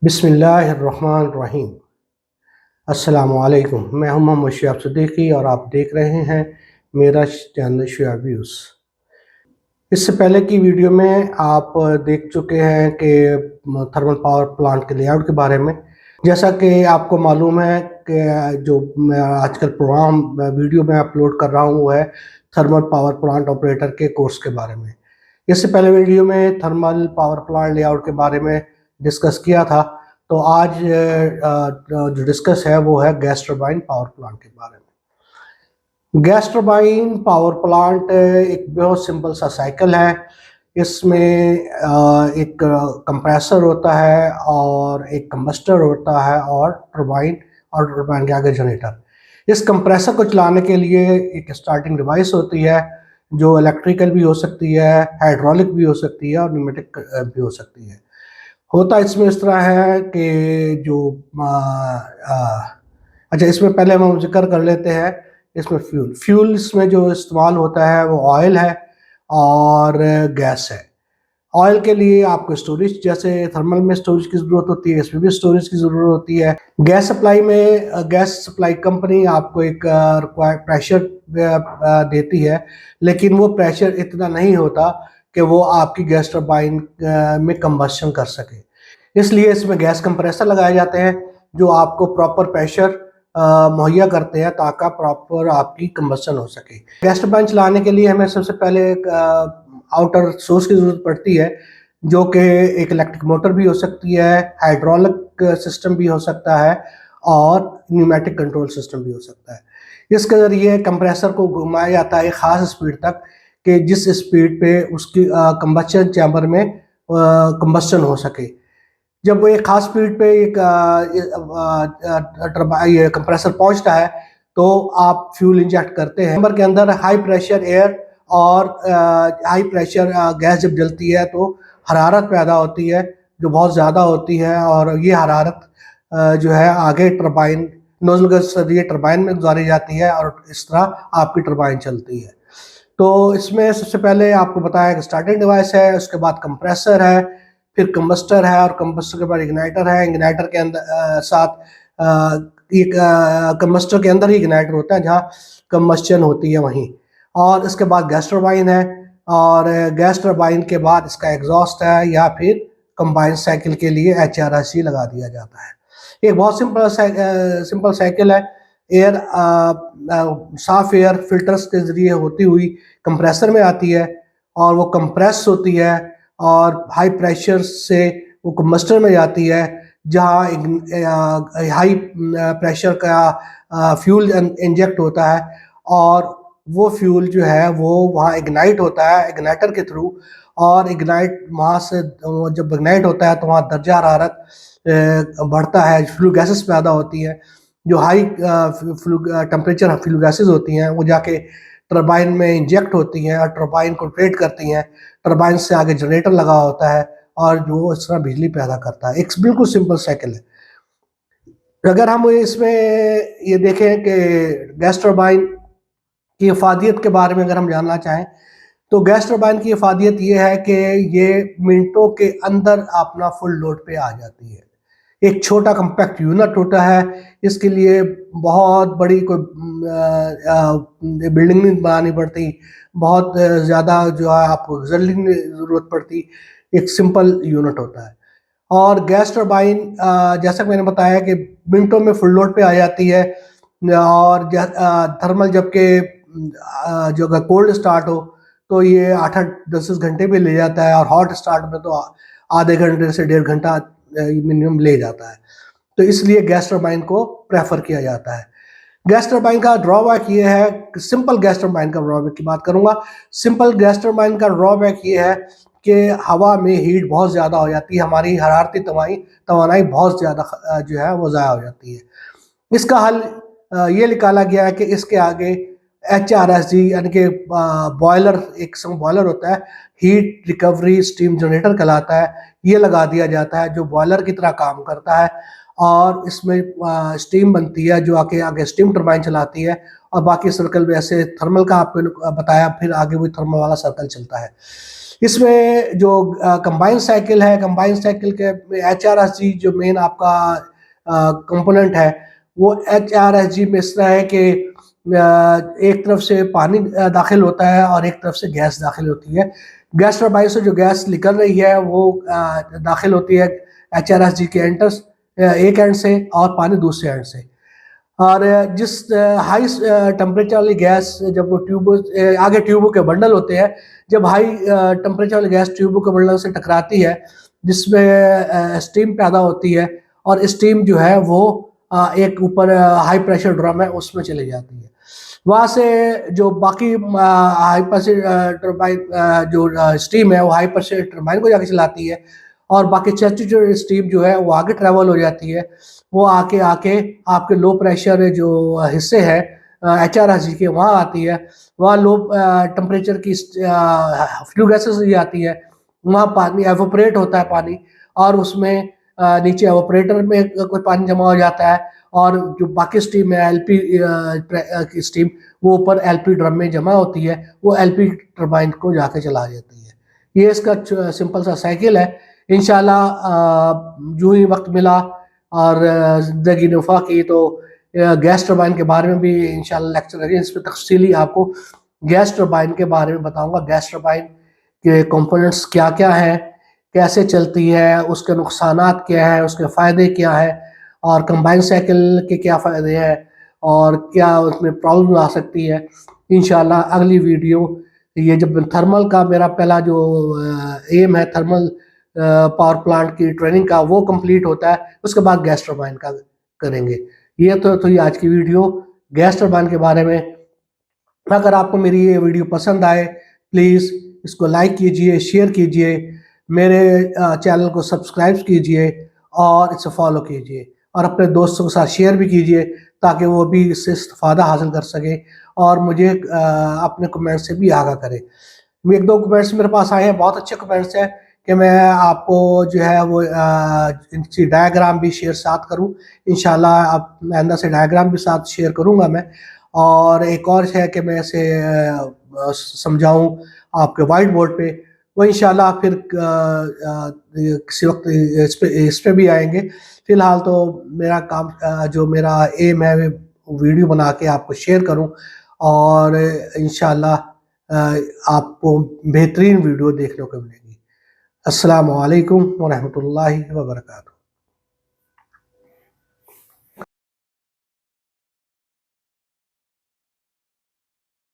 बिस्मिल्लाहिर्रहमानिर्रहीम। अस्सलामुअलैकुम। मैं हूं मोहम्मद शिहाब सिद्दीकी और आप देख रहे हैं मेरा चैनल शिहाब व्यूज़। इससे पहले की वीडियो में आप देख चुके हैं कि थर्मल पावर प्लांट के लेआउट के बारे में। जैसा कि आपको मालूम है कि जो मैं आजकल प्रोग्राम वीडियो में अपलोड कर रहा हूं वो है थर्मल पावर प्लांट ऑपरेटर के कोर्स के बारे में। इससे पहले वीडियो में थर्मल पावर प्लांट लेआउट के बारे में डिस्कस किया था। तो आज जो डिस्कस है वो है गैस टरबाइन पावर प्लांट के बारे में। गैस टरबाइन पावर प्लांट एक बहुत सिंपल सा साइकिल है। इसमें एक कंप्रेसर होता है और एक कंबस्टर होता है और टरबाइन के आगे जनरेटर। इस कंप्रेसर को चलाने के लिए एक स्टार्टिंग डिवाइस होती है जो इलेक्ट्रिकल भी हो सकती है, हाइड्रोलिक भी हो सकती है और न्यूमेटिक भी हो सकती है। होता इसमें इस तरह है कि जो अच्छा, इसमें पहले हम जिक्र कर लेते हैं इसमें फ्यूल इसमें जो इस्तेमाल होता है वो ऑयल है और गैस है। ऑयल के लिए आपको स्टोरेज, जैसे थर्मल में स्टोरेज की ज़रूरत होती है, इसमें भी स्टोरेज की ज़रूरत होती है। गैस सप्लाई में गैस सप्लाई कंपनी आपको एक प्रेशर देती है, लेकिन वो प्रेशर इतना नहीं होता कि वो आपकी गैस टरबाइन में कंबशन कर सके। इसलिए इसमें गैस कंप्रेसर लगाए जाते हैं जो आपको प्रॉपर प्रेशर मुहैया करते हैं ताकि प्रॉपर आपकी कंबशन हो सके। गैस टरबाइन चलाने के लिए हमें सबसे पहले एक आउटर सोर्स की ज़रूरत पड़ती है, जो कि एक इलेक्ट्रिक मोटर भी हो सकती है, हाइड्रोलिक सिस्टम भी हो सकता है और न्यूमेटिक कंट्रोल सिस्टम भी हो सकता है। इसके ज़रिए कंप्रेसर को घुमाया जाता है एक ख़ास स्पीड तक कि जिस स्पीड पे उसकी कंबशन चैम्बर में कंबशन हो सके। जब वो एक खास स्पीड पे एक ये कंप्रेसर पहुंचता है तो आप फ्यूल इंजेक्ट करते हैं। चैम्बर के अंदर हाई प्रेशर एयर और हाई प्रेशर गैस जब जलती है तो हरारत पैदा होती है जो बहुत ज़्यादा होती है, और ये हरारत जो है आगे टरबाइन नोजल के जरिए टरबाइन में गुजारी जाती है और इस तरह आपकी टरबाइन चलती है। तो इसमें सबसे पहले आपको बताया कि स्टार्टिंग डिवाइस है, उसके बाद कंप्रेसर है, फिर कंबस्टर है और कंबस्टर के बाद इग्नाइटर है। इग्नाइटर के अंदर साथ एक कंबस्टर के अंदर ही इग्नाइटर होता है जहाँ कंबस्शन होती है वहीं। और इसके बाद गैस टरबाइन है और गैस टरबाइन के बाद इसका एग्जॉस्ट है या फिर कंबाइन साइकिल के लिए HRSG लगा दिया जाता है। एक बहुत सिंपल साइकिल है। एयर साफ एयर फिल्टर्स के जरिए होती हुई कंप्रेसर में आती है और वो कंप्रेस होती है और हाई प्रेशर से वो कंबस्टर में जाती है जहाँ हाई प्रेशर का फ्यूल इंजेक्ट होता है और वो फ्यूल जो है वो वहाँ इग्नाइट होता है इग्नाइटर के थ्रू। और इग्नाइट वहाँ से जब इग्नाइट होता है तो वहाँ दर्जा हरारत बढ़ता है, फ्लू गैसेस पैदा होती हैं। जो हाई टेम्परेचर फ्लू गैसेस होती हैं वो जाके टरबाइन में इंजेक्ट होती हैं और टरबाइन को रोटेट करती हैं। टरबाइन से आगे जनरेटर लगा होता है और जो इस तरह बिजली पैदा करता है। एक बिल्कुल सिंपल साइकिल है। अगर हम इसमें ये देखें कि गैस टरबाइन की इफादियत के बारे में अगर हम जानना चाहें तो गैस टरबाइन की इफादियत ये है कि ये मिनटों के अंदर अपना फुल लोड पे आ जाती है। एक छोटा कम्पैक्ट यूनिट होता है, इसके लिए बहुत बड़ी कोई बिल्डिंग नहीं बनानी पड़ती, बहुत ज़्यादा जो है आपको रिजल्टिंग की ज़रूरत पड़ती, एक सिंपल यूनिट होता है। और गैस टरबाइन जैसा कि मैंने बताया कि मिनटों में फुल लोड पे आ जाती है। और थर्मल जबकि जो अगर कोल्ड स्टार्ट हो तो ये 8-8 10-10 घंटे भी ले जाता है और हॉट स्टार्ट में तो आधे घंटे से 1.5 घंटा मिनिमम ले जाता है। तो इसलिए गैस टरबाइन को प्रेफर किया जाता है। गैस टरबाइन का ड्रॉबैक ये है, सिंपल गैस टरबाइन का ड्रॉबैक की बात करूंगा। सिंपल गैस टरबाइन का ड्रॉबैक ये है कि हवा में हीट बहुत ज़्यादा हो जाती है, हमारी हरारती तवानाई बहुत ज़्यादा जो है वो ज़ाया हो जाती है। इसका हल ये निकाला गया है कि इसके आगे HRSG यानी कि बॉयलर, एक किस्म बॉयलर होता है, हीट रिकवरी स्टीम जनरेटर कहलाता है, ये लगा दिया जाता है जो बॉयलर की तरह काम करता है और इसमें स्टीम बनती है जो आगे आगे स्टीम टरबाइन चलाती है और बाकी सर्कल में ऐसे थर्मल का आपको बताया, फिर आगे वही थर्मल वाला सर्कल चलता है। इसमें जो कंबाइन साइकिल है, कंबाइन साइकिल के HRSG जो मेन आपका कंपोनेंट है, वो HRSG में इस तरह है कि एक तरफ से पानी दाखिल होता है और एक तरफ से गैस दाखिल होती है। गैस टरबाइन से जो गैस निकल रही है वो दाखिल होती है HRSG के एंटर्स एक एंड से और पानी दूसरे एंड से। और जिस हाई टेम्परेचर वाली गैस जब वो आगे ट्यूबों के बंडल होते हैं, जब हाई टेम्परेचर वाली गैस ट्यूबों के बंडल से टकराती है जिसमें स्टीम पैदा होती है और स्टीम जो है वो एक ऊपर हाई प्रेशर ड्रम है उसमें चली जाती है। वहाँ से जो बाकी हाई प्रेशर टरबाइन जो स्टीम है वो हाई प्रेशर टरबाइन को जाके चलाती है और बाकी चैचुरेटेड स्टीम जो है वो आगे ट्रेवल हो जाती है। वो आके आके आपके लो प्रेशर जो हिस्से हैं HRSG के वहाँ आती है। वहाँ लो टेम्परेचर की फ्लू गैसेस ही आती है। वहाँ पानी एवोपरेट होता है पानी और उसमें नीचे एवोपरेटर में कोई पानी जमा हो जाता है और जो बाकी स्टीम है LP की स्टीम वो ऊपर LP ड्रम में जमा होती है, वो LP टरबाइन को जाके चला जाती है। ये इसका सिंपल सा साइकिल है। इंशाल्लाह जो ही वक्त मिला और ज़िंदगी ने वफ़ा की तो गैस टरबाइन के बारे में भी इंशाल्लाह लेक्चर करेंगे। इस पे तफ़सीली आपको गैस टरबाइन के बारे में बताऊंगा। गैस टरबाइन के कंपोनेंट्स क्या क्या हैं, कैसे चलती है, उसके नुकसानात क्या हैं, उसके फ़ायदे क्या हैं और कंबाइन साइकिल के क्या फ़ायदे हैं और क्या उसमें प्रॉब्लम आ सकती है। इंशाल्लाह अगली वीडियो ये जब थर्मल का मेरा पहला जो एम है थर्मल पावर प्लांट की ट्रेनिंग का वो कंप्लीट होता है, उसके बाद गैस टरबाइन का करेंगे। ये तो थी आज की वीडियो गैस टरबाइन के बारे में। अगर आपको मेरी ये वीडियो पसंद आए प्लीज़ इसको लाइक कीजिए, शेयर कीजिए, मेरे चैनल को सब्सक्राइब कीजिए और इसे फॉलो कीजिए और अपने दोस्तों के साथ शेयर भी कीजिए ताकि वो भी इससे इस्तेफादा हासिल कर सकें और मुझे अपने कमेंट से भी आगाह करें। एक दो कमेंट्स मेरे पास आए हैं, बहुत अच्छे कमेंट्स हैं कि मैं आपको जो है वो इनकी डायग्राम भी शेयर साथ करूं। इंशाल्लाह अब आइंदा से डायग्राम भी साथ शेयर करूंगा मैं। और एक और है कि मैं इसे समझाऊं आपके वाइट बोर्ड पे, वो इंशाल्लाह फिर किसी वक्त इस पे भी आएंगे। फिलहाल तो मेरा काम जो मेरा एम है वीडियो बना के आपको शेयर करूं और इंशाल्लाह आपको बेहतरीन वीडियो देखने को मिलेगी। अस्सलामु अलैकुम व रहमतुल्लाहि व बरकातुहू।